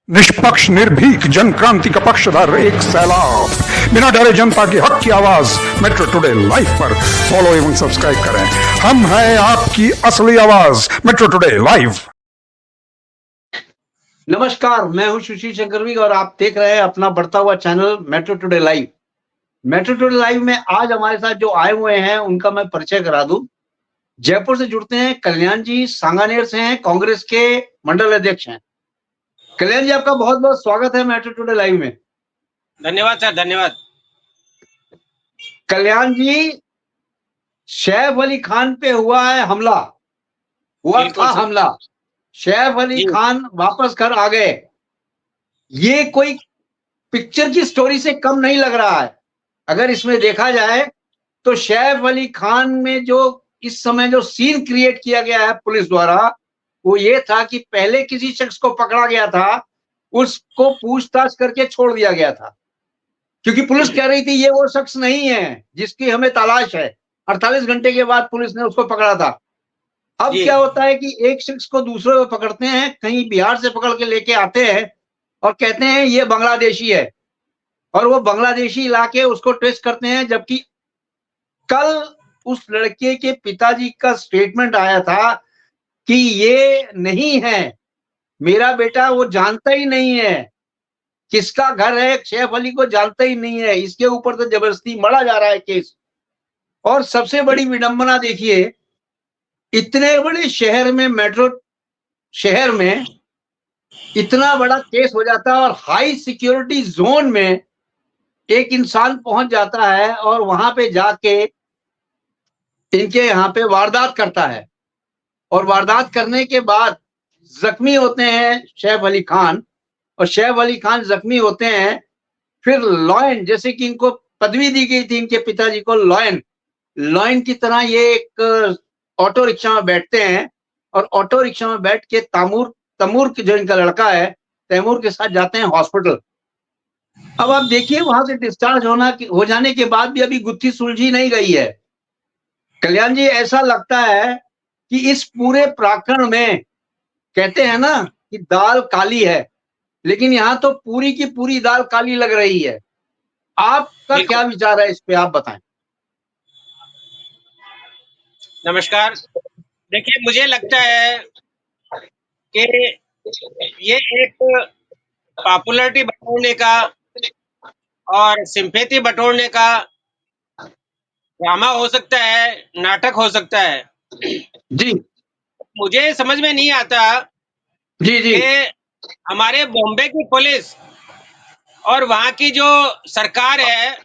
निष्पक्ष निर्भीक जन क्रांति का पक्षधर एक सैलाब, बिना डरे जनता की हक की आवाज मेट्रो टुडे लाइव पर फॉलो एवं सब्सक्राइब करें। हम हैं आपकी असली आवाज, मेट्रो टुडे लाइव। नमस्कार, मैं हूं सुशील शंकरवी और आप देख रहे हैं अपना बढ़ता हुआ channel metro today live. Metro today live में आज हमारे साथ जो आए हुए हैं उनका मैं परिचय करा दूं। जयपुर से जुड़ते हैं कल्याण जी, सांगानेर से हैं, कांग्रेस के मंडल अध्यक्ष हैं। कल्याण जी, आपका बहुत बहुत स्वागत है मेट्रो टुडे लाइव में। धन्यवाद सर, धन्यवाद। कल्याण जी, सैफ अली खान पे हुआ है हमला, था हमला। सैफ अली खान वापस घर आ गए। ये कोई पिक्चर की स्टोरी से कम नहीं लग रहा है। अगर इसमें देखा जाए तो सैफ अली खान में जो इस समय जो सीन क्रिएट किया गया है पुलिस द्वारा, वो ये था कि पहले किसी शख्स को पकड़ा गया था, उसको पूछताछ करके छोड़ दिया गया था, क्योंकि पुलिस कह रही थी ये वो शख्स नहीं है जिसकी हमें तलाश है। 48 घंटे के बाद पुलिस ने उसको पकड़ा था। अब क्या होता है कि एक शख्स को दूसरे को पकड़ते हैं, कहीं बिहार से पकड़ के लेके आते हैं और कहते हैं ये बांग्लादेशी है, और वो बांग्लादेशी लाके उसको ट्रेस करते हैं। जबकि कल उस लड़के के पिताजी का स्टेटमेंट आया था कि ये नहीं है मेरा बेटा, वो जानता ही नहीं है किसका घर है, सैफ अली को जानता ही नहीं है। इसके ऊपर तो जबरदस्ती मढ़ा जा रहा है केस। और सबसे बड़ी विडंबना देखिए, इतने बड़े शहर में, मेट्रो शहर में इतना बड़ा केस हो जाता है और हाई सिक्योरिटी जोन में एक इंसान पहुंच जाता है और वहां पे जाके इनके यहाँ पे वारदात करता है। और वारदात करने के बाद जख्मी होते हैं सैफ अली खान, और सैफ अली खान जख्मी होते हैं। फिर लॉयन, जैसे कि इनको पदवी दी गई थी इनके पिताजी को, लॉयन की तरह ये एक ऑटो रिक्शा में बैठते हैं और ऑटो रिक्शा में बैठ के तैमूर जो इनका लड़का है, तैमूर के साथ जाते हैं हॉस्पिटल। अब आप देखिए, वहां से डिस्चार्ज हो जाने के बाद भी अभी गुत्थी सुलझी नहीं गई है। कल्याण जी, ऐसा लगता है कि इस पूरे प्रकरण में, कहते हैं ना कि दाल काली है, लेकिन यहां तो पूरी की पूरी दाल काली लग रही है। आपका क्या विचार है इस पे, आप बताएं। नमस्कार। देखिए, मुझे लगता है कि ये एक पॉपुलैरिटी बटोरने का और सिंपैथी बटोरने का ड्रामा हो सकता है, नाटक हो सकता है जी। मुझे समझ में नहीं आता जी जी कि हमारे बॉम्बे की पुलिस और वहां की जो सरकार है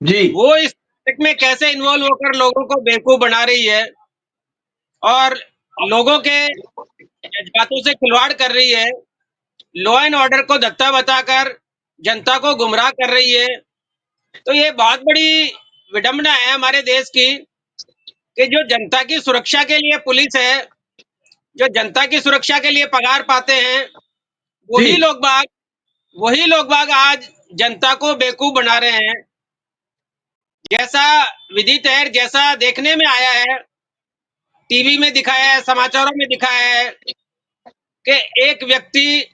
जी वो इस नाटक में कैसे इन्वॉल्व होकर लोगों को बेवकूफ बना रही है और लोगों के जज्बातों से खिलवाड़ कर रही है, लॉ एंड ऑर्डर को धत्ता बताकर जनता को गुमराह कर रही है। तो ये बहुत बड़ी विडंबना है हमारे देश की कि जो जनता की सुरक्षा के लिए पुलिस है, जो जनता की सुरक्षा के लिए पगार पाते हैं, वही लोग बाग आज जनता को बेवकूफ बना रहे हैं। जैसा विदित है, जैसा देखने में आया है, टीवी में दिखाया है, समाचारों में दिखाया है कि एक व्यक्ति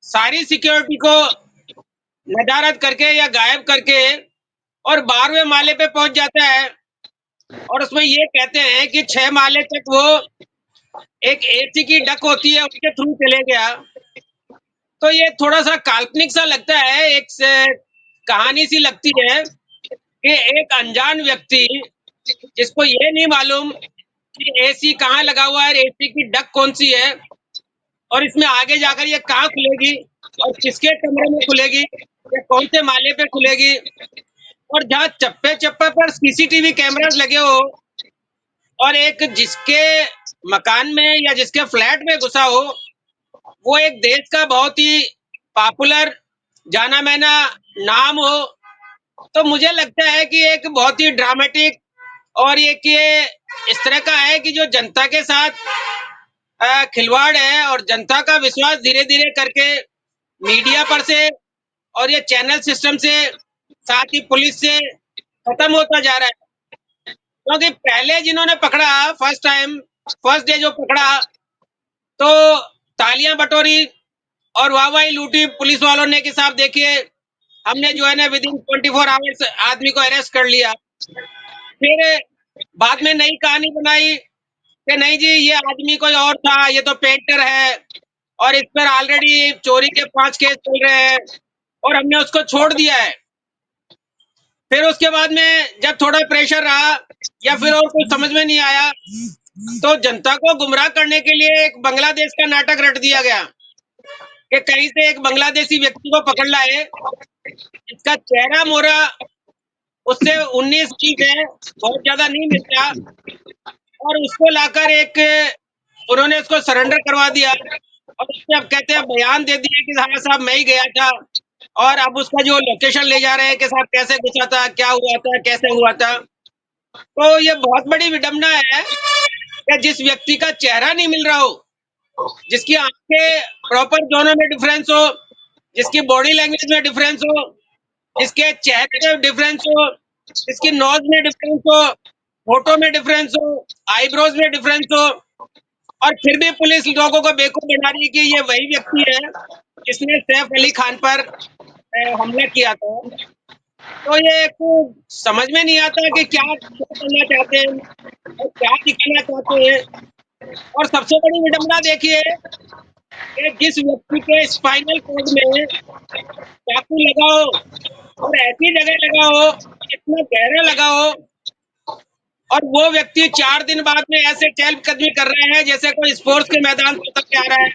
सारी सिक्योरिटी को नदारद करके या गायब करके और 12वें माले पे पहुंच जाता है और उसमें ये कहते हैं कि 6 माले तक वो एक एसी की डक होती है उसके थ्रू चले गया। तो ये थोड़ा सा काल्पनिक सा लगता है, एक कहानी सी लगती है कि एक अनजान व्यक्ति जिसको ये नहीं मालूम कि एसी कहाँ लगा हुआ है, एसी की डक कौन सी है और इसमें आगे जाकर ये कहाँ खुलेगी और किसके कमरे में खुलेगी या कौन से माले पे खुलेगी, और जहाँ चप्पे चप्पे पर सीसीटीवी कैमरास लगे हो और एक जिसके मकान में या जिसके फ्लैट में घुसा हो वो एक देश का बहुत ही पॉपुलर जाना माना नाम हो, तो मुझे लगता है कि एक बहुत ही ड्रामेटिक और ये इस तरह का है कि जो जनता के साथ खिलवाड़ है और जनता का विश्वास धीरे धीरे करके मीडिया पर से और ये चैनल सिस्टम से, साथ ही पुलिस से खत्म होता जा रहा है। क्योंकि पहले जिन्होंने पकड़ा, फर्स्ट डे जो पकड़ा तो तालियां बटोरी और वाहवाही लूटी पुलिस वालों ने कि साहब देखिए हमने जो है ना विद इन 24 आवर्स आदमी को अरेस्ट कर लिया। फिर बाद में नई कहानी बनाई कि नहीं जी ये आदमी कोई और था, ये तो पेंटर है और इस पर ऑलरेडी चोरी के 5 केस चल रहे हैं और हमने उसको छोड़ दिया है। फिर उसके बाद में जब थोड़ा प्रेशर रहा या फिर और कुछ समझ में नहीं आया तो जनता को गुमराह करने के लिए एक बांग्लादेश का नाटक रट दिया गया कि कहीं से एक बांग्लादेशी व्यक्ति को पकड़ लाए, इसका चेहरा मोहरा उससे 19-20 है, बहुत ज्यादा नहीं मिलता, और उसको लाकर एक उन्होंने उसको सरेंडर करवा दिया और उसने अब कहते हैं बयान दे दिए कि हाँ साहब मैं ही गया था, और अब उसका जो लोकेशन ले जा रहे हैं कि साहब कैसे घुसा था, क्या हुआ था, कैसे हुआ था। तो ये बहुत बड़ी विडंबना है कि जिस व्यक्ति का चेहरा नहीं मिल रहा हो, जिसकी आंखें प्रॉपर जोनों में डिफरेंस हो, जिसकी बॉडी लैंग्वेज में डिफरेंस हो, जिसके चेहरे में डिफरेंस हो, जिसकी नोज में डिफरेंस हो, फोटो में डिफरेंस हो, आईब्रोज में डिफरेंस हो, और फिर भी पुलिस लोगों को बेवकूफ बना रही है कि ये वही व्यक्ति है जिसने सैफ अली खान पर हमला किया था। तो ये एक समझ में नहीं आता कि क्या करना चाहते हैं और क्या दिखाना चाहते हैं। और सबसे बड़ी विडंबना देखिए कि जिस व्यक्ति के स्पाइनल कॉर्ड में चाकू लगा हो और ऐसी जगह लगा हो, इतना गहरा लगा हो, और वो व्यक्ति 4 दिन बाद में ऐसे चहलकदमी कर रहे हैं जैसे कोई स्पोर्ट्स के मैदान से उतर के आ रहा है।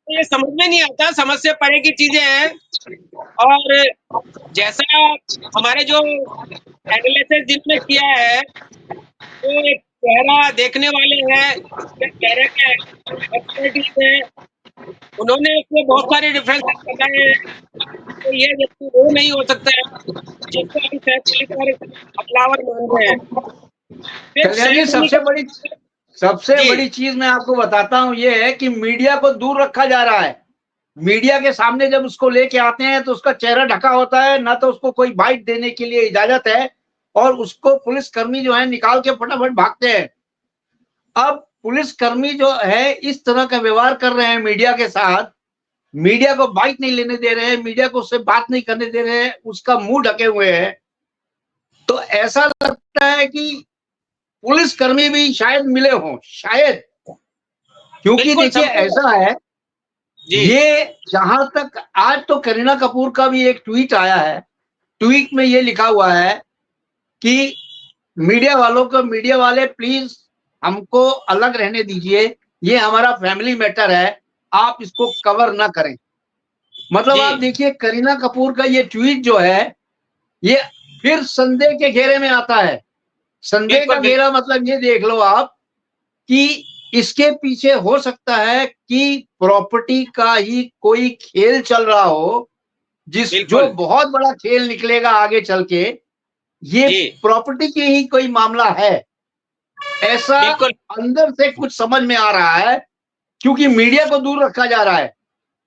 तो ये समझ में नहीं आता, समझ से परे की चीजें हैं। और जैसा हमारे जो एनालिसिस जिसने किया है, तो एक चेहरा देखने वाले हैं, चेहरे के एक्सपर्टीज है, उन्होंने इसमें बहुत सारे डिफरेंसेस बताए हैं। तो ये व्यक्ति वो नहीं हो सकता है जिसको हम सैफ अली पर हमलावर मान रहे हैं। फिर कल्याण जी, सैफ अली सबसे जी बड़ी चीज मैं आपको बताता हूं, ये है कि मीडिया को दूर रखा जा रहा है। मीडिया के सामने जब उसको लेके आते हैं तो उसका चेहरा ढका होता है, ना तो उसको कोई बाइट देने के लिए इजाजत है, और उसको पुलिसकर्मी जो है निकाल के फटाफट भागते हैं। अब पुलिसकर्मी जो है इस तरह का व्यवहार कर रहे हैं मीडिया के साथ, मीडिया को बाइट नहीं लेने दे रहे हैं, मीडिया को उससे बात नहीं करने दे रहे हैं, उसका मुंह ढके हुए हैं। तो ऐसा लगता है कि पुलिसकर्मी भी शायद मिले हों, शायद, क्योंकि बिल्कुल देखिए सबको ऐसा है, जी ये जहां तक आज तो करीना कपूर का भी एक ट्वीट आया है, ट्वीट में ये लिखा हुआ है कि मीडिया वालों को, मीडिया वाले प्लीज हमको अलग रहने दीजिए, ये हमारा फैमिली मैटर है, आप इसको कवर ना करें। मतलब जी आप देखिए करीना कपूर का ये ट्वीट जो है, ये फिर संदेह के घेरे में आता है। संदेह बिल्कुल का बिल्कुल घेरा मतलब ये देख लो आप कि इसके पीछे हो सकता है कि प्रॉपर्टी का ही कोई खेल चल रहा हो, जो बिल्कुल बहुत बड़ा खेल निकलेगा आगे चल के, ये जी प्रॉपर्टी की ही कोई मामला है, ऐसा बिल्कुल अंदर से कुछ समझ में आ रहा है। क्योंकि मीडिया को दूर रखा जा रहा है,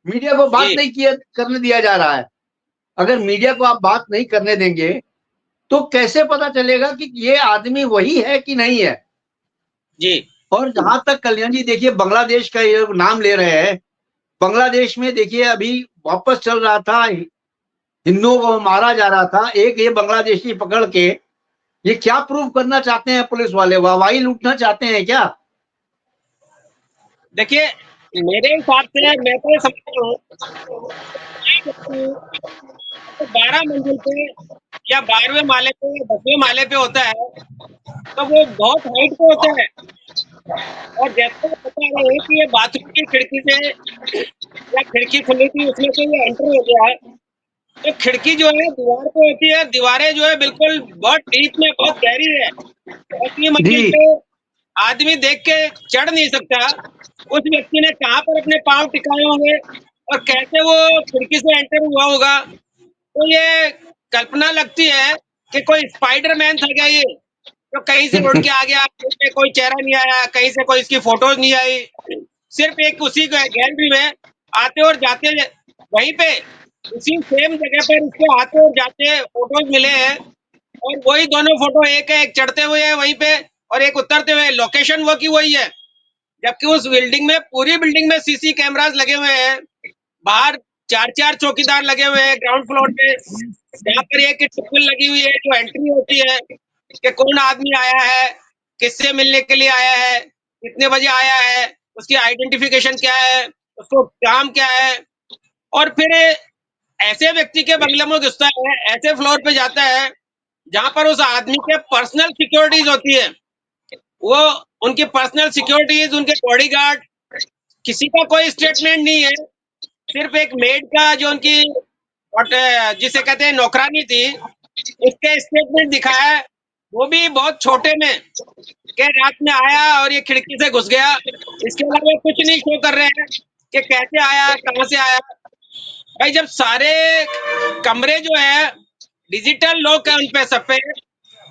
मीडिया को बात जी नहीं किया करने दिया जा रहा है। अगर मीडिया को आप बात नहीं करने देंगे तो कैसे पता चलेगा कि ये आदमी वही है कि नहीं है। जी और जहां तक कल्याण जी देखिए बांग्लादेश का ये नाम ले रहे हैं, बांग्लादेश में देखिए अभी वापस चल रहा था, हिंदुओं को मारा जा रहा था, एक ये बांग्लादेशी पकड़ के ये क्या प्रूव करना चाहते हैं पुलिस वाले, वाहवाही लूटना चाहते हैं क्या? देखिए मेरे हिसाब से मैं तो ये समझता हूँ तो 12 मंजिल पे या 12वें माले पे या 10वें माले पे होता है तो वो बहुत हाइट पे होता है, और जैसे वो बता रहे हैं कि ये बाथरूम की खिड़की से या खिड़की खुली थी उसमें से ये एंटर हो गया है। तो खिड़की जो है दीवार पे होती है, दीवारें जो है बिल्कुल बहुत डीप में बहुत गहरी है, 10वीं मंजिल जी पे आदमी देख के चढ़ नहीं सकता। उस व्यक्ति ने कहाँ पर अपने पांव टिकाए होंगे और कैसे वो खिड़की से एंटर हुआ होगा। तो ये कल्पना लगती है कि कोई स्पाइडरमैन था क्या ये, तो कहीं से उड़ के आ गया, कहीं पे कोई चेहरा नहीं आया, कहीं से कोई इसकी फोटोज नहीं आई, सिर्फ एक उसी गैलरी में आते और जाते वहीं पे उसी सेम जगह पर उसके आते और जाते फोटोज मिले हैं, और वही दोनों फोटो एक है, एक चढ़ते हुए है वहीं पे और एक उतरते हुए, लोकेशन वो की वही है। जबकि उस बिल्डिंग में, पूरी बिल्डिंग में सीसी कैमरास लगे हुए हैं, बाहर 4-4 चौकीदार लगे हुए हैं ग्राउंड फ्लोर पे, जहाँ पर एक टेबल लगी हुई है जो एंट्री होती है कि कौन आदमी आया है, किससे मिलने के लिए आया है, कितने बजे आया है, उसकी आइडेंटिफिकेशन क्या है, उसको काम क्या है। और फिर ऐसे व्यक्ति के बंगले में घुसता है, ऐसे फ्लोर पे जाता है जहां पर उस आदमी के पर्सनल सिक्योरिटीज होती है, वो उनकी पर्सनल सिक्योरिटीज, उनके बॉडीगार्ड, किसी का कोई स्टेटमेंट नहीं है, सिर्फ एक मेड का जो उनकी जिसे कहते हैं नौकरानी थी, उसके स्टेटमेंट दिखाया है, वो भी बहुत छोटे में, कि रात में आया और ये खिड़की से घुस गया। इसके अलावा कुछ नहीं शो कर रहे हैं कि कैसे आया, कहां से आया। भाई जब सारे कमरे जो है डिजिटल लॉक है उन पे सब पे,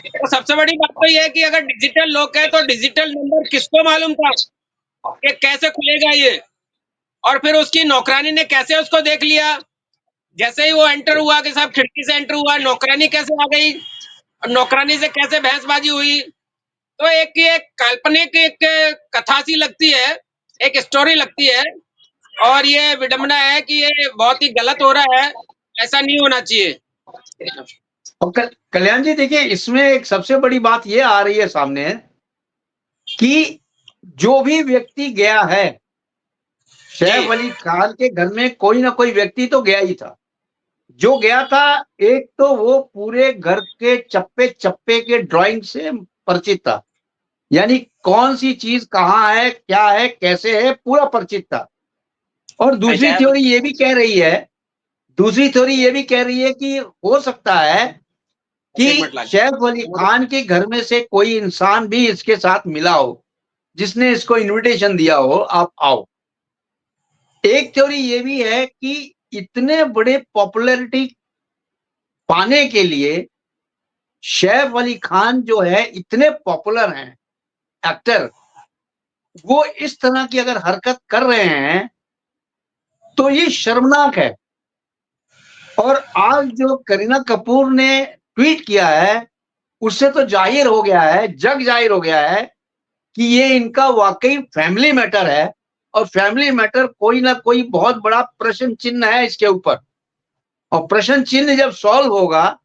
तो सबसे बड़ी बात तो ये है कि अगर डिजिटल लॉक है तो डिजिटल नंबर किसको मालूम था कि कैसे खुलेगा ये, और फिर उसकी नौकरानी ने कैसे उसको देख लिया। जैसे ही वो एंटर हुआ कि साहब खिड़की से एंटर हुआ, नौकरानी कैसे आ गई और नौकरानी से कैसे बहसबाजी हुई। तो एक ये काल्पनिक एक कथा सी लगती है, एक स्टोरी लगती है, और ये विडंबना है कि ये बहुत ही गलत हो रहा है, ऐसा नहीं होना चाहिए। और कल्याण जी देखिए, इसमें एक सबसे बड़ी बात ये आ रही है सामने कि जो भी व्यक्ति गया है, सैफ अली खान के घर में कोई ना कोई व्यक्ति तो गया ही था। जो गया था, एक तो वो पूरे घर के चप्पे चप्पे के ड्राइंग से परिचित था, यानी कौन सी चीज कहाँ है, क्या है, कैसे है, पूरा परिचित था। और दूसरी थ्योरी ये भी कह रही है कि हो सकता है कि सैफ अली खान के घर में से कोई इंसान भी इसके साथ मिला हो, जिसने इसको इनविटेशन दिया हो, आप आओ। एक थ्योरी ये भी है कि इतने बड़े पॉपुलैरिटी पाने के लिए सैफ अली खान जो है इतने पॉपुलर हैं एक्टर, वो इस तरह की अगर हरकत कर रहे हैं तो ये शर्मनाक है। और आज जो करीना कपूर ने ट्वीट किया है, उससे तो जाहिर हो गया है, जग जाहिर हो गया है कि ये इनका वाकई फैमिली मैटर है, और फैमिली मैटर कोई ना कोई बहुत बड़ा प्रश्न चिन्ह है इसके ऊपर। और प्रश्न चिन्ह जब सॉल्व होगा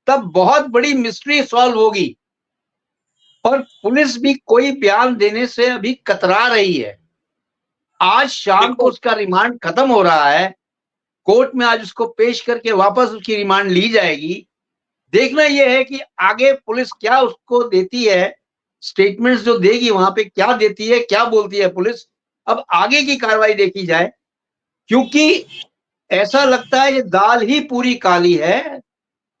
तब बहुत बड़ी मिस्ट्री सॉल्व होगी। और पुलिस भी कोई बयान देने से अभी कतरा रही है। आज शाम को उसका रिमांड खत्म हो रहा है, कोर्ट में आज उसको पेश करके वापस उसकी रिमांड ली जाएगी। देखना यह है कि आगे पुलिस क्या उसको देती है, स्टेटमेंट्स जो देगी वहां पे क्या देती है, क्या बोलती है पुलिस। अब आगे की कार्रवाई देखी जाए, क्योंकि ऐसा लगता है ये दाल ही पूरी काली है,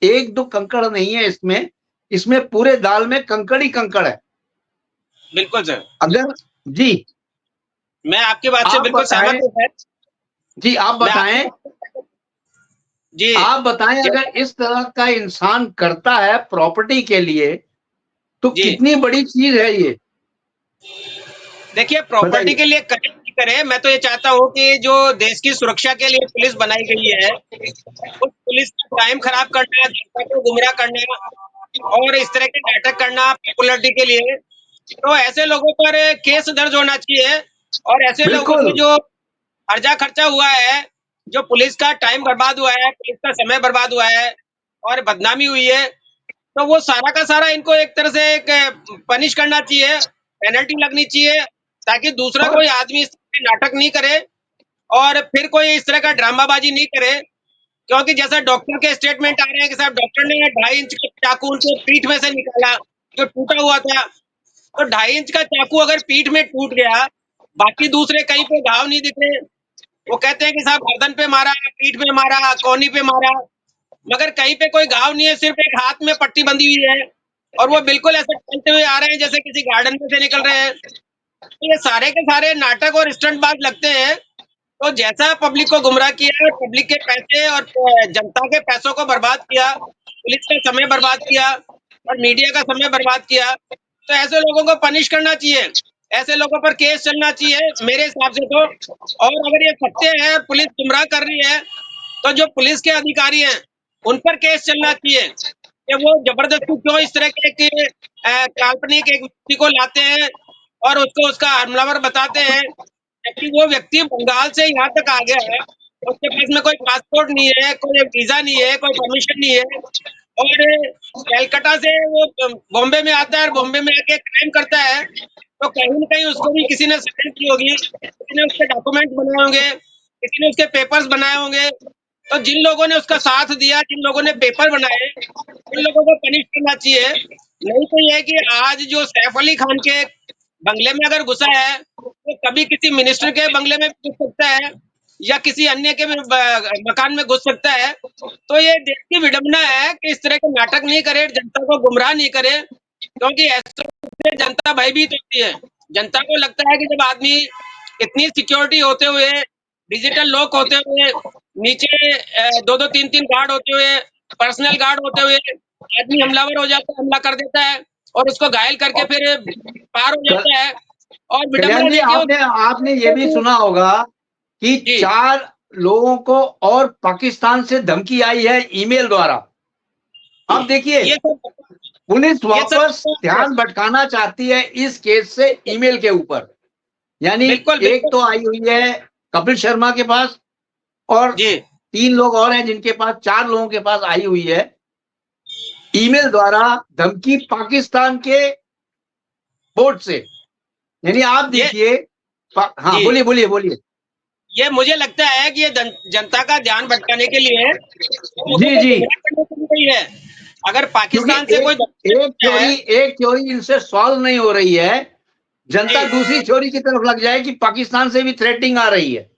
एक दो कंकड़ नहीं है इसमें, इसमें पूरे दाल में कंकड़ ही कंकड़ है। बिल्कुल सर, अगर जी मैं आपकी बात से आप बिल्कुल सहमत बताएं, हूँ सर। जी आप मैं आपकी बताएं, जी आप बताएं अगर इस तरह का इंसान करता है प्रॉपर्टी के लिए तो जी कितनी बड़ी चीज है ये, देखिए, प्रॉपर्टी बताइए। के लिए करे नहीं करे, मैं तो ये चाहता हूँ कि जो देश की सुरक्षा के लिए पुलिस बनाई गई है, उस पुलिस का टाइम खराब करना, जनता को गुमराह करना और इस तरह के नाटक करना पॉपुलरिटी के लिए, तो ऐसे लोगों पर केस दर्ज होना चाहिए। और ऐसे लोगों बिल्कुल को जो खर्चा खर्चा हुआ है, जो पुलिस का टाइम बर्बाद हुआ है, पुलिस का समय बर्बाद हुआ है और बदनामी हुई है, तो वो सारा का सारा इनको एक तरह से एक पनिश करना चाहिए, पेनल्टी लगनी चाहिए, ताकि दूसरा और कोई आदमी इस तरह के नाटक नहीं करे और फिर कोई इस तरह का ड्रामाबाजी नहीं करे। क्योंकि जैसा डॉक्टर के स्टेटमेंट आ रहे हैं कि साहब डॉक्टर ने 2.5 इंच का चाकू उनके पीठ में से निकाला जो टूटा हुआ था, तो 2.5 इंच का चाकू अगर पीठ में टूट गया, बाकी दूसरे कहीं पे घाव नहीं दिख रहे, वो कहते हैं कि साहब गर्दन पे मारा, पीठ पे मारा, कोहनी पे मारा, मगर कहीं पे कोई घाव नहीं है, सिर्फ एक हाथ में पट्टी बंधी हुई है और वो बिल्कुल ऐसे चलते हुए आ रहे हैं जैसे किसी गार्डन में से निकल रहे हैं। तो ये सारे के सारे नाटक और स्टंटबाज लगते हैं। तो जैसा पब्लिक को गुमराह किया, पब्लिक के पैसे और जनता के पैसों को बर्बाद किया, पुलिस का समय बर्बाद किया और मीडिया का समय बर्बाद किया, तो ऐसे लोगों को पनिश करना चाहिए, ऐसे लोगों पर केस चलना चाहिए मेरे हिसाब से तो। और अगर ये सत्य है, पुलिस गुमराह कर रही है, तो जो पुलिस के अधिकारी हैं उन पर केस चलना चाहिए कि वो जबरदस्ती क्यों इस तरह के काल्पनिक एक व्यक्ति को लाते हैं और उसको उसका हमलावर बताते हैं, जबकि वो व्यक्ति बंगाल से यहाँ तक आ गया है। उसके पास में कोई पासपोर्ट नहीं है, कोई वीजा नहीं है, कोई परमिशन नहीं है, और कलकत्ता से वो बॉम्बे में आता है और बॉम्बे में आके क्राइम करता है, तो कहीं न कहीं उसको भी किसी ने सेटल की होगी, किसी ने उसके डॉक्यूमेंट बनाए होंगे, किसी ने उसके पेपर्स बनाए होंगे। तो जिन लोगों ने उसका साथ दिया, जिन लोगों ने पेपर बनाए, उन लोगों को पनिश करना चाहिए। नहीं तो ये है कि आज जो सैफ अली खान के बंगले में अगर घुसा है, तो कभी किसी मिनिस्टर के बंगले में घुस सकता है या किसी अन्य के मकान में घुस सकता है। तो ये देश की विडंबना है कि इस तरह के नाटक नहीं करे, जनता को गुमराह नहीं करे, क्योंकि ऐसे से जनता भयभीत होती है। जनता को लगता है कि जब आदमी इतनी सिक्योरिटी होते हुए, डिजिटल लॉक होते हुए, नीचे 2-2 3-3 गार्ड होते हुए, पर्सनल गार्ड होते हुए आदमी हमलावर हो जाता है, हमला कर देता है और उसको घायल करके फिर पार हो जाता है। और विडंबना कल्याण जी, देखिए आपने ये भी सुना होगा कि जी, 4 लोगों को और पाकिस्तान से धमकी आई है ईमेल द्वारा। अब देखिए, ये सब पुलिस ये सब वापस ध्यान भटकाना चाहती है इस केस से ईमेल के ऊपर। यानी बिल्कुल, एक बिल्कुल। तो आई हुई है कपिल शर्मा के पास, और जी, 3 लोग और हैं जिनके पास, 4 लोगों के पास आई हुई है ईमेल द्वारा धमकी पाकिस्तान के बोर्ड से। यानी आप ये देखिए, हाँ, जी, बोलिए बोलिए बोलिए। ये मुझे लगता है कि ये जनता का ध्यान भटकाने के लिए, लोगों जी को जी, गुमराह करने के लिए है। अगर क्योंकि पाकिस्तान से कोई एक है, थ्योरी एक थ्योरी इनसे सॉल्व नहीं हो रही है, जनता जी, दूसरी थ्योरी की तरफ लग जाए कि पाकिस्तान से भी थ्रेटिंग आ रही है।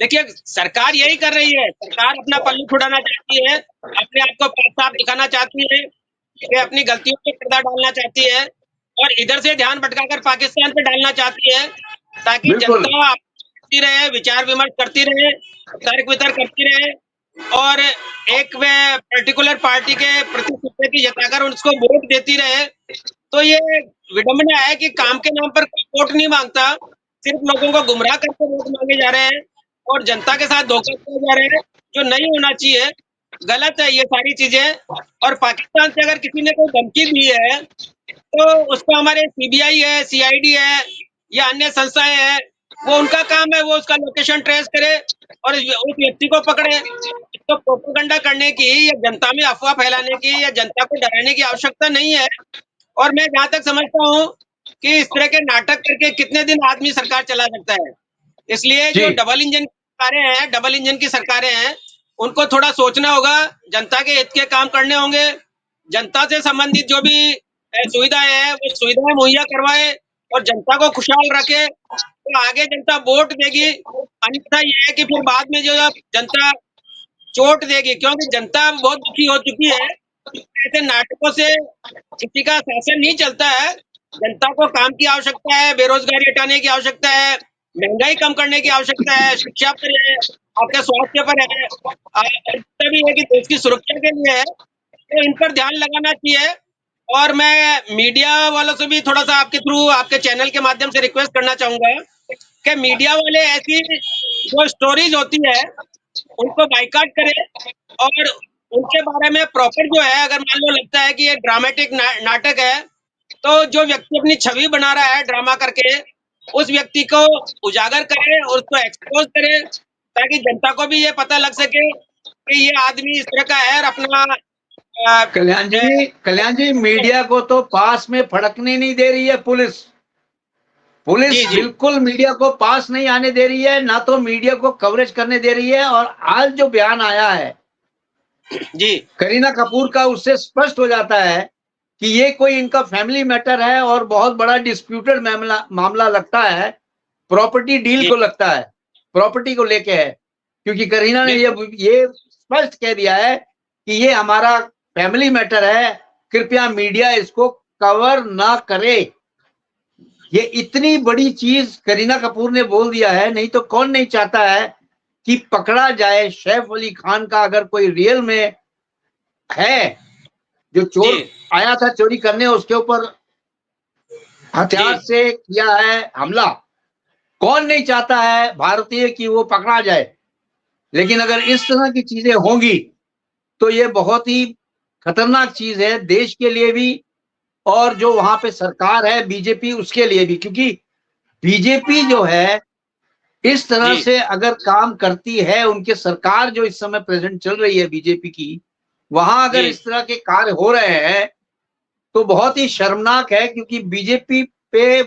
देखिए सरकार यही कर रही है। सरकार अपना पल्लू छुड़ाना चाहती है, अपने आप को साफ दिखाना चाहती है, कि अपनी गलतियों पे पर्दा डालना चाहती है और इधर से ध्यान भटकाकर पाकिस्तान पे डालना चाहती है, ताकि बिल्कुल। जनता करती रहे, विचार विमर्श करती रहे, तर्क वितर्क करती रहे और एक वे पर्टिकुलर पार्टी के प्रति सिंपैथी जताकर उसको वोट देती रहे। तो ये विडंबना है कि काम के नाम पर कोई वोट नहीं मांगता, सिर्फ लोगों को गुमराह करके वोट मांगे जा रहे हैं और जनता के साथ धोखा किए जा रहे हैं, जो नहीं होना चाहिए। गलत है ये सारी चीजें। और पाकिस्तान से अगर किसी ने कोई धमकी दी है, तो उसको हमारे सीबीआई है, सीआईडी है या अन्य संस्थाएं हैं, वो उनका काम है, वो उसका लोकेशन ट्रेस करे और उस व्यक्ति को पकड़े। तो प्रोपेगेंडा करने की या जनता में अफवाह फैलाने की या जनता को डराने की आवश्यकता नहीं है। और मैं जहां तक समझता हूँ कि इस तरह के नाटक करके कितने दिन आदमी सरकार चला सकता है। इसलिए जी जो डबल इंजन की सरकारें हैं, उनको थोड़ा सोचना होगा, जनता के हित के काम करने होंगे, जनता से संबंधित जो भी सुविधाएं हैं वो सुविधाएं मुहैया करवाए और जनता को खुशहाल रखे, तो आगे जनता वोट देगी। अन्यथा ये है कि फिर बाद में जो है जनता चोट देगी, क्योंकि जनता बहुत दुखी हो चुकी है। ऐसे नाटकों से किसी का शासन नहीं चलता है। जनता को काम की आवश्यकता है, बेरोजगारी हटाने की आवश्यकता है, महंगाई कम करने की आवश्यकता है, शिक्षा पर है, आपके स्वास्थ्य पर है, जितना भी है कि देश की सुरक्षा के लिए है, तो इन पर ध्यान लगाना चाहिए। और मैं मीडिया वालों से भी थोड़ा सा आपके थ्रू, आपके चैनल के माध्यम से रिक्वेस्ट करना चाहूंगा कि मीडिया वाले ऐसी जो स्टोरीज होती है उनको बाइकाट करे और उनके बारे में प्रॉपर जो है, अगर मान लो लगता है कि ये ड्रामेटिक नाटक है, तो जो व्यक्ति अपनी छवि बना रहा है ड्रामा करके, उस व्यक्ति को उजागर करे और उसको एक्सपोज करे, ताकि जनता को भी ये पता लग सके कि ये आदमी इस तरह का है और अपना अ, कल्याण जी, मीडिया को तो पास में फड़कने नहीं दे रही है पुलिस। जी पुलिस जी बिल्कुल मीडिया को पास नहीं आने दे रही है, ना तो मीडिया को कवरेज करने दे रही है। और आज जो बयान आया है जी करीना कपूर का, उससे स्पष्ट हो जाता है कि ये कोई इनका फैमिली मैटर है और बहुत बड़ा डिस्प्यूटेड मामला लगता है, प्रॉपर्टी डील जी को लगता है, प्रॉपर्टी को लेके है। क्योंकि करीना ने बिल्कुल ये स्पष्ट कह दिया है कि ये हमारा फैमिली मैटर है, कृपया मीडिया इसको कवर ना करे। ये इतनी बड़ी चीज करीना कपूर ने बोल दिया है, नहीं तो कौन नहीं चाहता है कि पकड़ा जाए सैफ अली खान का, अगर कोई रियल में है, जो जी चोर आया था चोरी करने, उसके ऊपर जी हथियार से किया है हमला। कौन नहीं चाहता है भारतीय कि वो पकड़ा जाए। लेकिन अगर इस तरह की चीजें होंगी तो ये बहुत ही खतरनाक चीज है देश के लिए भी, और जो वहां पे सरकार है बीजेपी, उसके लिए भी। क्योंकि बीजेपी जो है इस तरह जी से अगर काम करती है उनके सरकार जो इस समय प्रेजेंट चल रही है बीजेपी की, वहां अगर जी इस तरह के कार्य हो रहे हैं तो बहुत ही शर्मनाक है, क्योंकि बीजेपी पे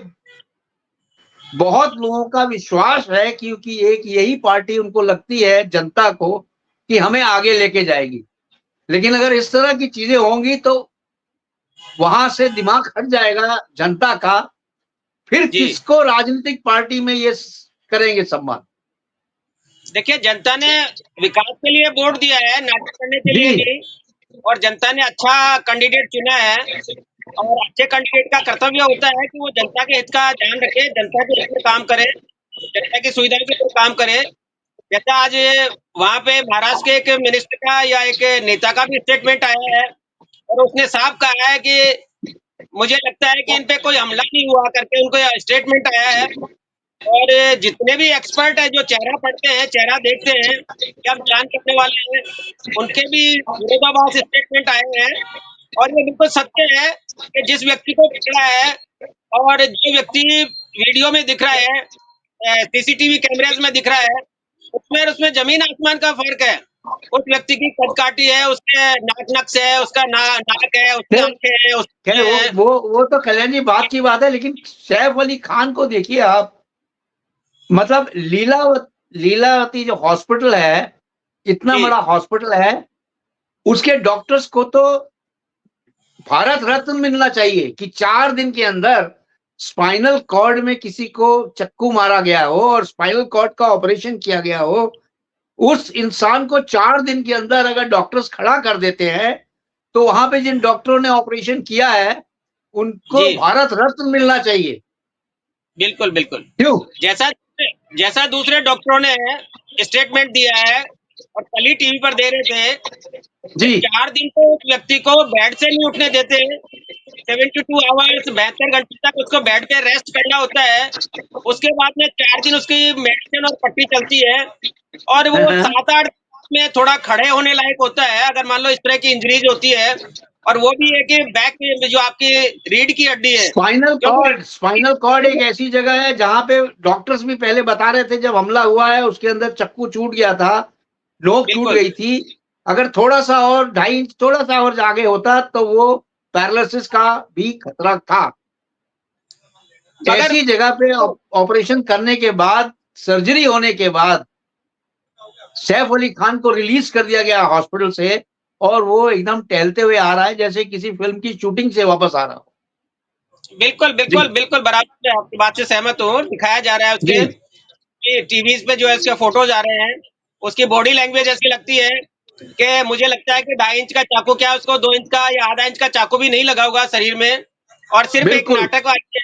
बहुत लोगों का विश्वास है, क्योंकि एक यही पार्टी उनको लगती है जनता को कि हमें आगे लेके जाएगी। लेकिन अगर इस तरह की चीजें होंगी तो वहां से दिमाग हट जाएगा जनता का, फिर जी किसको राजनीतिक पार्टी में ये करेंगे सम्मान। देखिए, जनता ने विकास के लिए वोट दिया है, नाटक करने के लिए जी नहीं। और जनता ने अच्छा कैंडिडेट चुना है, और अच्छे कैंडिडेट का कर्तव्य होता है कि वो जनता के हित का ध्यान रखे, जनता के हित में काम करे, जनता की सुविधाओं के लिए काम करे। जैसा आज वहां पे महाराष्ट्र के एक मिनिस्टर का या एक नेता का भी स्टेटमेंट आया है, और उसने साफ कहा है कि मुझे लगता है कि इन पे कोई हमला नहीं हुआ करके उनको स्टेटमेंट आया है। और जितने भी एक्सपर्ट है जो चेहरा पढ़ते हैं, चेहरा देखते हैं, क्या बयान करने वाले हैं, उनके भी विरोधाभास स्टेटमेंट आए हैं। और ये बिल्कुल सत्य है कि जिस व्यक्ति को पकड़ा है और जो व्यक्ति वीडियो में दिख रहा है, सीसीटीवी कैमरेज में दिख रहा है, उसमें और उसमें जमीन आसमान का फर्क है। उस व्यक्ति की कद काटी है, उसके नाक नक्श है, उसका नाक है, उसकी खैर आंखें हैं, खैर उसके हैं। वो तो कल्याण जी बात की बात है, लेकिन सैफ अली खान को देखिए आप, मतलब लीलावती जो हॉस्पिटल है, इतना जी बड़ा हॉस्पिटल है, उसके डॉक्टर्स को तो भारत रत्न मिलना चाहिए कि 4 दिन के अंदर स्पाइनल कॉर्ड में किसी को चक्कू मारा गया हो और स्पाइनल कॉर्ड का ऑपरेशन किया गया हो, उस इंसान को 4 दिन के अंदर अगर डॉक्टर्स खड़ा कर देते हैं, तो वहां पे जिन डॉक्टरों ने ऑपरेशन किया है उनको जी भारत रत्न मिलना चाहिए। बिल्कुल बिल्कुल। क्यों? जैसा जैसा दूसरे डॉक्टरों ने स्टेटमेंट दिया है और कल ही टीवी पर दे रहे थे कि जी 4 दिन तो उस व्यक्ति को बेड से नहीं उठने देते, 72 आवर्स 72 घंटे तक उसको बेड पे रेस्ट करना होता है। उसके बाद में 4 दिन उसकी मेडिसिन और पट्टी चलती है, और वो हाँ, 7-8 में थोड़ा खड़े होने लायक होता है अगर मान लो इस तरह की इंजरीज होती है। और वो भी है कि बैक में जो आपकी रीढ़ की हड्डी है, क्योंकि स्पाइनल कॉर्ड एक ऐसी जगह है जहां पे डॉक्टर्स भी पहले बता रहे थे, जब हमला हुआ है उसके अंदर चक्कू छूट गया था, नोक टूट बिल्कुल गई थी। अगर थोड़ा सा और 2.5 इंच थोड़ा सा और आगे होता तो वो पैरालिसिस का भी खतरा था। मगर ऐसी जगह पे ऑपरेशन करने के बाद, सर्जरी होने के बाद सैफ अली खान को रिलीज कर दिया गया हॉस्पिटल से, और वो एकदम टहलते हुए आ रहा है जैसे किसी फिल्म की शूटिंग से वापस आ रहा हो। बिल्कुल जी बिल्कुल बिल्कुल बराबर, मैं आपकी बात से सहमत हूँ। दिखाया जा रहा है जी उसके टीवीज पे जो है उसके फोटोज आ रहे हैं, उसकी बॉडी लैंग्वेज ऐसी लगती है कि मुझे लगता है कि 2.5 इंच का चाकू, क्या उसको 2 इंच का या आधा इंच का चाकू भी नहीं लगा होगा शरीर में, और सिर्फ एक बिल्कुल। नाटक वाली है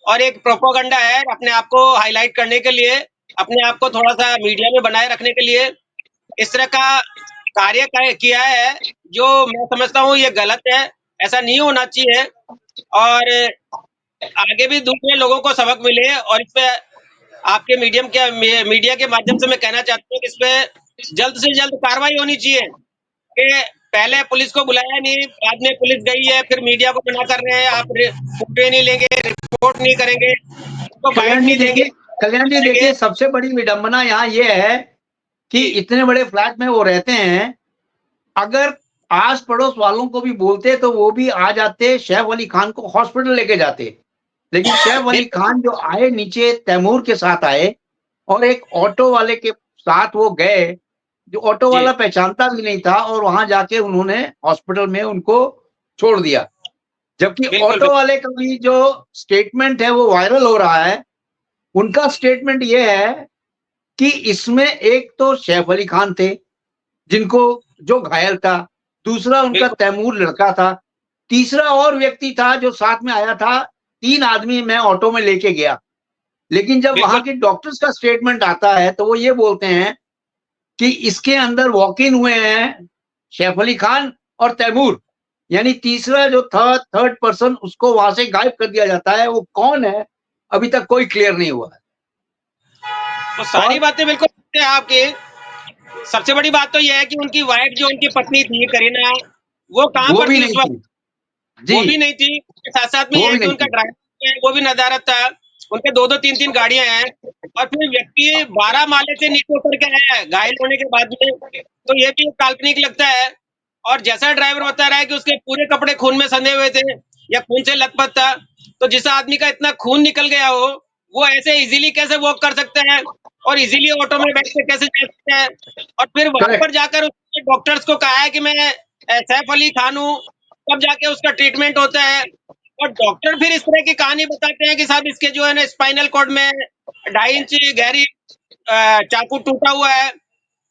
और एक प्रोपोगंडा है अपने आप को हाईलाइट करने के लिए, अपने आप को थोड़ा सा मीडिया में बनाए रखने के लिए इस तरह का कार्य किया है, जो मैं समझता हूँ ये गलत है, ऐसा नहीं होना चाहिए। और आगे भी दूसरे लोगों को सबक मिले, और इस पे आपके मीडिया के माध्यम से मैं कहना चाहता हूँ कि इस पे जल्द से जल्द कार्रवाई होनी चाहिए कि पहले पुलिस को बुलाया नहीं, बाद में पुलिस गई है, फिर मीडिया को मना कर रहे हैं आप फोटो नहीं लेंगे, रिपोर्ट नहीं करेंगे, उसको बाइट कल्याण जी नहीं देंगे, देखिए, कल्याण जी करेंगे। देखिए, सबसे बड़ी विडंबना यहाँ ये है कि जी इतने बड़े फ्लैट में वो रहते हैं, अगर आस पड़ोस वालों को भी बोलते तो वो भी आ जाते, सैफ अली खान को हॉस्पिटल लेके जाते। लेकिन सैफ अली बिल्कुल खान जो आए नीचे, तैमूर के साथ आए और एक ऑटो वाले के साथ वो गए, जो ऑटो जी वाला पहचानता भी नहीं था, और वहां जाके उन्होंने हॉस्पिटल में उनको छोड़ दिया। जबकि बिल्कुल ऑटो वाले का भी जो स्टेटमेंट है वो वायरल हो रहा है। उनका स्टेटमेंट ये है कि इसमें एक तो सैफ अली खान थे जिनको, जो घायल था, दूसरा उनका बिल्कुल तैमूर लड़का था, तीसरा और व्यक्ति था जो साथ में आया था। 3 आदमी मैं ऑटो में लेके गया। लेकिन जब वहां बिल्कुल के डॉक्टर्स का स्टेटमेंट आता है तो वो ये बोलते हैं कि इसके अंदर वॉक इन हुए हैं सैफ अली खान और तैमूर, यानी तीसरा जो था, थर्ड पर्सन, उसको वहां से गायब कर दिया जाता है। वो कौन है अभी तक कोई क्लियर नहीं हुआ है। तो सारी और बातें बिल्कुल सत्य है आपकी। सबसे बड़ी बात तो यह है कि उनकी वाइफ जो उनकी पत्नी थी करीना, वो कहाँ वो पर भी थी उस नहीं वक्त? थी। जी वो भी नहीं थी। साथ साथ में वो यह है भी कि नहीं उनका थी। ड्राइवर है वो भी नदारद था। उनके 2-2 3-3 गाड़ियां हैं, और फिर व्यक्ति 12 माले से नीचे उतर के आया है घायल होने के बाद में, तो ये भी काल्पनिक लगता है। और जैसा ड्राइवर बता रहा है कि उसके पूरे कपड़े खून में सने हुए थे या खून से लथपथ था, तो जिस आदमी का इतना खून निकल गया हो, वो ऐसे इजीली कैसे वॉक कर सकता है और इजीली ऑटो में बैठ के कैसे जा सकता है? और फिर वहां Correct. पर जाकर उसने डॉक्टर्स को कहा है कि मैं सैफ अली खान हूँ, तब जाके उसका ट्रीटमेंट होता है। और डॉक्टर फिर इस तरह की कहानी बताते हैं कि साहब इसके जो है ना स्पाइनल कॉर्ड में 2.5 इंच गहरी चाकू टूटा हुआ है।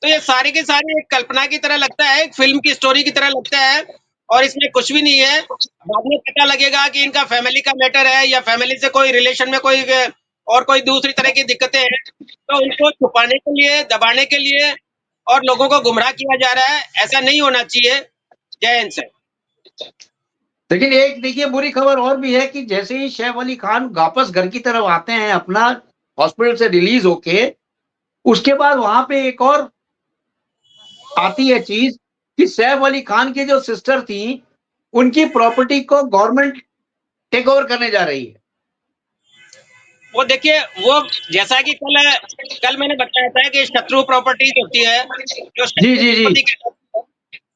तो ये सारी की सारी एक कल्पना की तरह लगता है, एक फिल्म की स्टोरी की तरह लगता है, और इसमें कुछ भी नहीं है। बाद में पता लगेगा कि इनका फैमिली का मैटर है या फैमिली से कोई रिलेशन में कोई और कोई दूसरी तरह की दिक्कतें हैं, तो उनको छुपाने के लिए, दबाने के लिए और लोगों को गुमराह किया जा रहा है। ऐसा नहीं होना चाहिए। जय हिंद सर। लेकिन एक देखिए बुरी खबर और भी है कि जैसे ही सैफ अली खान वापस घर की तरफ आते हैं अपना हॉस्पिटल से रिलीज होके, उसके बाद वहां पे एक और आती है चीज कि सैफ अली खान की जो सिस्टर थी, उनकी प्रॉपर्टी को गवर्नमेंट टेक ओवर करने जा रही है। वो देखिए, वो जैसा कि कल मैंने बताया था कि शत्रु प्रॉपर्टीज होती है, जो जी जी जी। शत्रु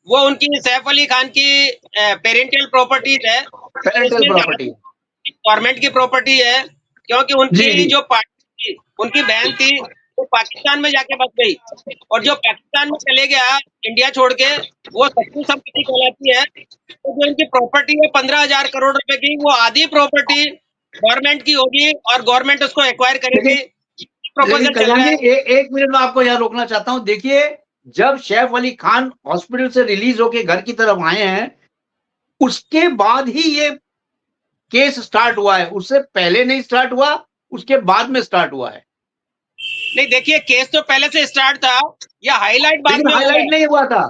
वो उनकी सैफ अली खान की पेरेंटियल प्रॉपर्टीज है, और पेरेंटल इसमें प्रॉपर्टी। गवर्नमेंट की प्रॉपर्टी है, क्योंकि जी उनकी जी। जो पार्टी थी, उनकी बहन थी, वो पाकिस्तान में जाके बस गई, और जो पाकिस्तान में चले गया इंडिया छोड़ के, वो शत्रु संपत्ति कहलाती है। तो जो इनकी प्रॉपर्टी है 15,000 करोड़ रुपए की, वो आधी प्रॉपर्टी गवर्नमेंट की होगी और गवर्नमेंट उसको एक्वायर करेगी। लेकिन प्रपोजल चल कल्याण रहा जी है। एक मिनट में आपको यहाँ रोकना चाहता हूँ। देखिए, जब सैफ अली खान हॉस्पिटल से रिलीज होके घर की तरफ आए हैं, उसके बाद ही ये केस स्टार्ट हुआ है, उससे पहले नहीं स्टार्ट हुआ, उसके बाद में स्टार्ट हुआ है। नहीं देखिए, केस तो पहले से स्टार्ट था, या हाईलाइट बाद लेकिन में हुआ है। हाईलाइट नहीं हुआ था,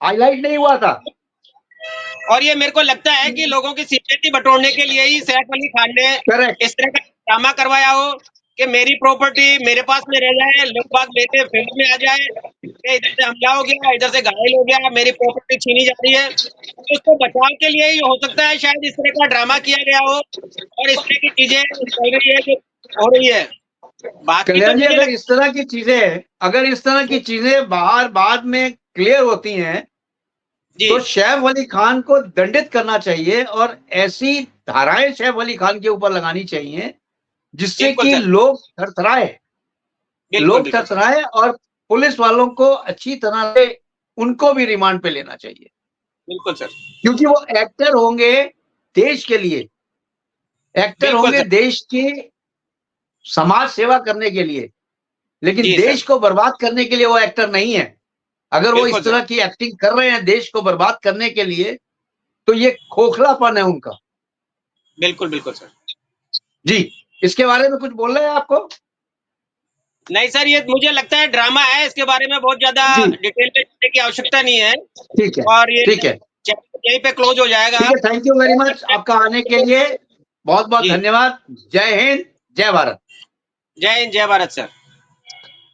हाईलाइट नहीं हुआ था। और ये मेरे को लगता है कि लोगों की सिंपैथी बटोरने के लिए ही सैफ अली खान ने करेक्ट। इस तरह का ड्रामा करवाया हो कि मेरी प्रॉपर्टी मेरे पास में रह जाए, लोग बाग मेरे फील्ड में आ जाए, कि इधर से हमला हो गया, इधर से घायल हो गया, मेरी प्रॉपर्टी छीनी जा रही है। तो उसको बचाव के लिए ही हो सकता है शायद इस तरह का ड्रामा किया गया हो, और इस तरह की चीजें चल रही है जो हो रही है। बाकी तो कल्याण जी, मुझे अगर इस तरह की चीजें, अगर इस तरह की चीजें बाहर बाद में क्लियर होती हैं, जी तो सैफ अली खान को दंडित करना चाहिए और ऐसी धाराएं सैफ अली खान के ऊपर लगानी चाहिए जिससे बिल्कुल कि सर, लोग थरथराए, बिल्कुल लोग बिल्कुल सर, थरथराए, और पुलिस वालों को अच्छी तरह से उनको भी रिमांड पे लेना चाहिए, बिल्कुल सर, क्योंकि वो एक्टर होंगे देश के लिए, एक्टर बिल्कुल होंगे सर। देश की समाज सेवा करने के लिए, लेकिन जी देश सर, को बर्बाद करने के लिए वो एक्टर नहीं है। अगर वो बिल्कुल इस सर, तरह की एक्टिंग कर रहे हैं देश को बर्बाद करने के लिए, तो ये खोखलापन है उनका। बिल्कुल बिल्कुल सर। जी, इसके बारे में कुछ बोल रहे हैं आपको? नहीं सर, ये मुझे लगता है ड्रामा है, इसके बारे में बहुत ज्यादा जी, डिटेल में जाने की आवश्यकता नहीं है, ठीक है, और ये ठीक है, यहीं पे क्लोज हो जाएगा। ठीक है। थैंक यू वेरी मच आपका आने के लिए, बहुत बहुत जी, धन्यवाद। जय हिंद, जय भारत। जय हिंद, जय भारत सर।